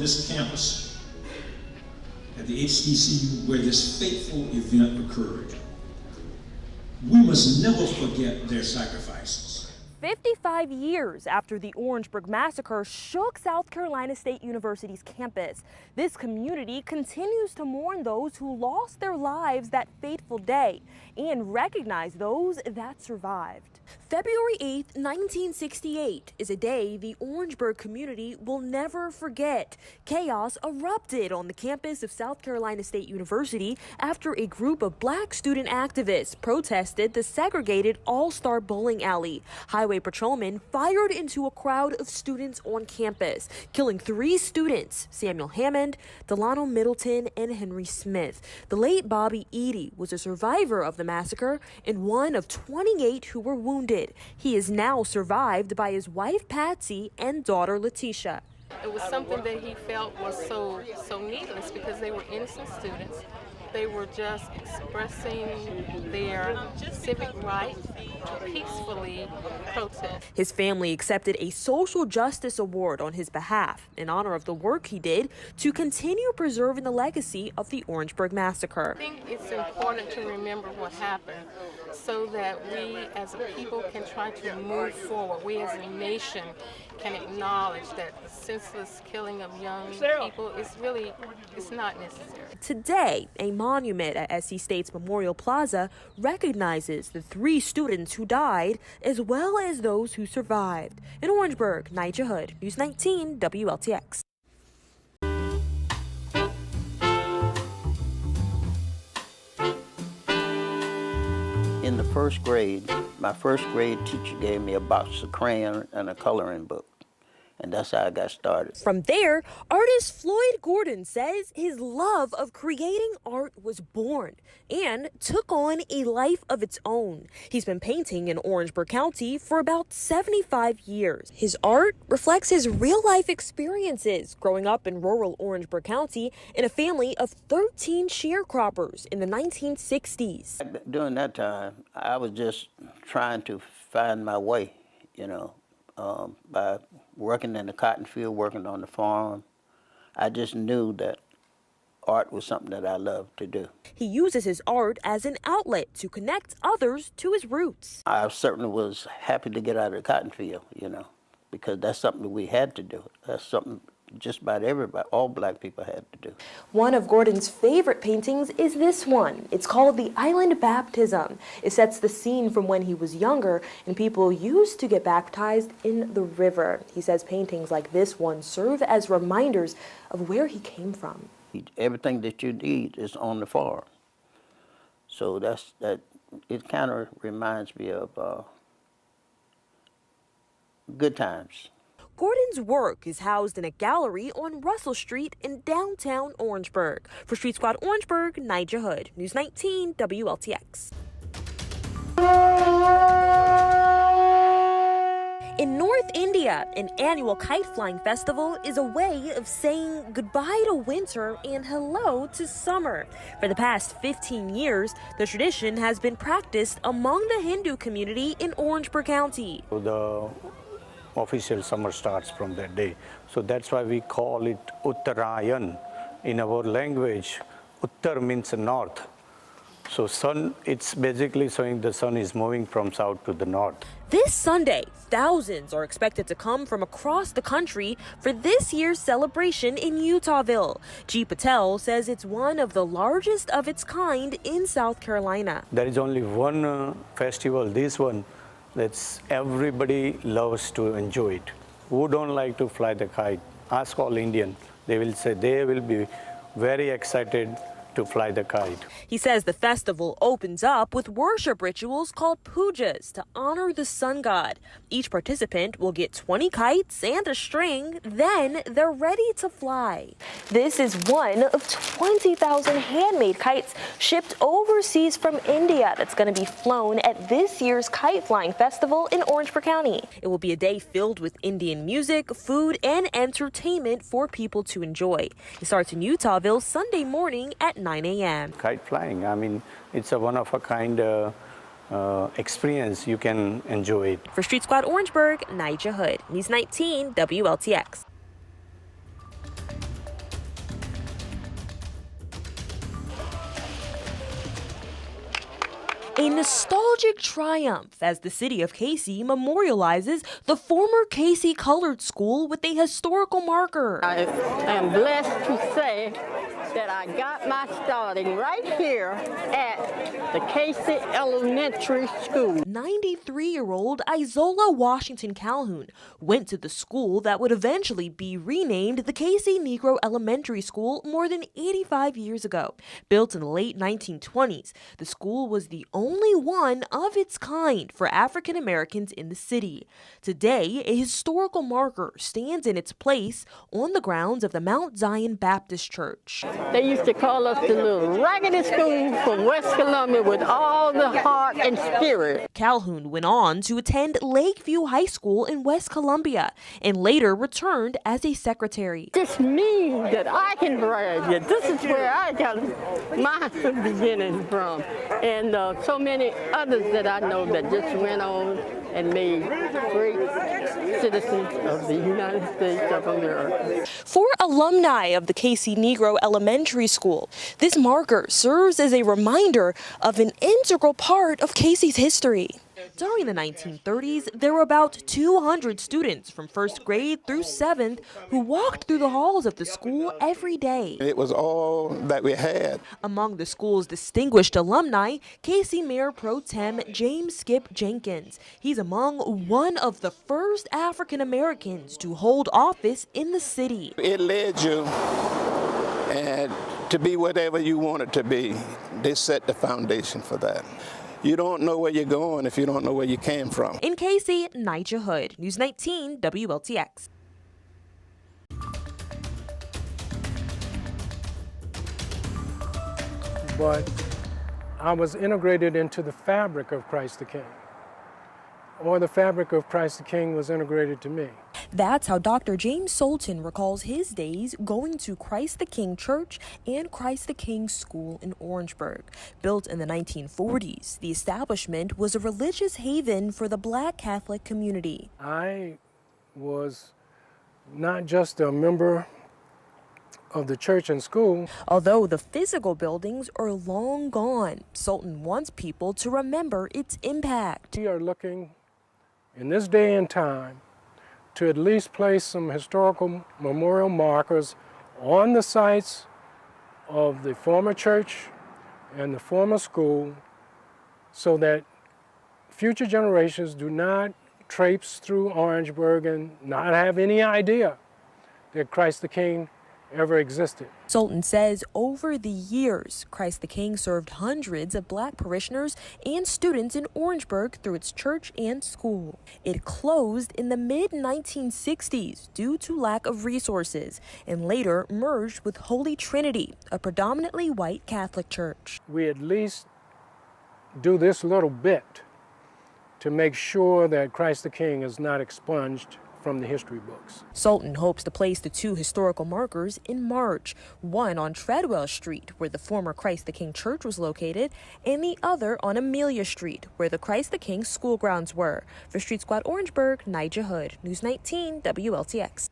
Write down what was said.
this campus at the HBCU where this fateful event occurred. We must never forget their sacrifices. 55 years after the Orangeburg massacre shook South Carolina State University's campus, this community continues to mourn those who lost their lives that fateful day and recognize those that survived. February 8, 1968 is a day the Orangeburg community will never forget. Chaos erupted on the campus of South Carolina State University after a group of black student activists protested the segregated All-Star bowling alley. Highway patrolmen fired into a crowd of students on campus, killing 3 students, Samuel Hammond, Delano Middleton, and Henry Smith. The late Bobby Eady was a survivor of the massacre and one of 28 who were wounded. He is now survived by his wife Patsy and daughter Letitia. It was something that he felt was so needless because they were innocent students. They were just expressing their civic right to peacefully protest. His family accepted a social justice award on his behalf in honor of the work he did to continue preserving the legacy of the Orangeburg massacre. I think it's important to remember what happened so that we as a people can try to move forward. We as a nation can acknowledge that the senseless killing of young people is not necessary. Today, a monument at SC State's Memorial Plaza recognizes the 3 students who died as well as those who survived. In Orangeburg, Nydja Hood, News 19 WLTX. In the first grade, my first grade teacher gave me a box of crayon and a coloring book. And that's how I got started. From there, artist Floyd Gordon says his love of creating art was born and took on a life of its own. He's been painting in Orangeburg County for about 75 years. His art reflects his real-life experiences growing up in rural Orangeburg County in a family of 13 sharecroppers in the 1960s. During that time, I was just trying to find my way, by working in the cotton field, working on the farm. I just knew that art was something that I loved to do. He uses his art as an outlet to connect others to his roots. I certainly was happy to get out of the cotton field, because that's something that we had to do. That's something just about everybody, all black people had to do. One of Gordon's favorite paintings is this one. It's called The Island Baptism. It sets the scene from when he was younger and people used to get baptized in the river. He says paintings like this one serve as reminders of where he came from. Everything that you need is on the farm. So it kind of reminds me of good times. Gordon's work is housed in a gallery on Russell Street in downtown Orangeburg. For Street Squad Orangeburg, Nydja Hood, News 19 WLTX. In North India, an annual kite flying festival is a way of saying goodbye to winter and hello to summer. For the past 15 years, the tradition has been practiced among the Hindu community in Orangeburg County. The official summer starts from that day. So that's why we call it Uttarayan. In our language, Uttar means north. So sun, it's basically showing the sun is moving from south to the north. This Sunday, thousands are expected to come from across the country for this year's celebration in Utahville. G. Patel says it's one of the largest of its kind in South Carolina. There is only one festival, this one, that's everybody loves to enjoy it. Who don't like to fly the kite? Ask all Indian. They will say they will be very excited to fly the kite. He says the festival opens up with worship rituals called pujas to honor the sun god. Each participant will get 20 kites and a string, then they're ready to fly. This is one of 20,000 handmade kites shipped overseas from India that's going to be flown at this year's kite flying festival in Orangeburg County. It will be a day filled with Indian music, food, and entertainment for people to enjoy. It starts in Utahville Sunday morning at 9 a.m. Kite flying, I mean, it's a one-of-a-kind experience. You can enjoy it. For Street Squad Orangeburg, Nydja Hood, News 19 WLTX. A nostalgic triumph as the city of Casey memorializes the former Casey Colored School with a historical marker. I am blessed to say that I got my starting right here at the Casey Elementary School. 93-year-old Isola Washington Calhoun went to the school that would eventually be renamed the Casey Negro Elementary School more than 85 years ago. Built in the late 1920s, the school was the only one of its kind for African Americans in the city. Today, a historical marker stands in its place on the grounds of the Mount Zion Baptist Church. They used to call us the little raggedy school from West Columbia with all the heart and spirit. Calhoun went on to attend Lakeview High School in West Columbia and later returned as a secretary. This means that I can brag that this is where I got my beginning from. And so many others that I know that just went on and made great citizens of the United States of America. For alumni of the Casey Negro Elementary School, this marker serves as a reminder of an integral part of Casey's history. During the 1930s, there were about 200 students from first grade through 7th who walked through the halls of the school every day. It was all that we had. Among the school's distinguished alumni, Casey Mayor Pro Tem James Skip Jenkins. He's among one of the first African Americans to hold office in the city. It led you and to be whatever you wanted to be. They set the foundation for that. You don't know where you're going if you don't know where you came from. In Casey, Nydja Hood, News 19 WLTX. But I was integrated into the fabric of Christ the King, or the fabric of Christ the King was integrated to me. That's how Dr. James Sultan recalls his days going to Christ the King Church and Christ the King School in Orangeburg. Built in the 1940s, the establishment was a religious haven for the Black Catholic community. I was not just a member of the church and school. Although the physical buildings are long gone, Sultan wants people to remember its impact. We are looking in this day and time to at least place some historical memorial markers on the sites of the former church and the former school so that future generations do not traipse through Orangeburg and not have any idea that Christ the King ever existed. Sultan says over the years, Christ the King served hundreds of Black parishioners and students in Orangeburg through its church and school. It closed in the mid-1960s due to lack of resources and later merged with Holy Trinity, a predominantly white Catholic church. We at least do this little bit to make sure that Christ the King is not expunged from the history books. Sultan hopes to place the two historical markers in March, one on Treadwell Street, where the former Christ the King Church was located, and the other on Amelia Street, where the Christ the King school grounds were. For Street Squad Orangeburg, Nydja Hood, News 19 WLTX.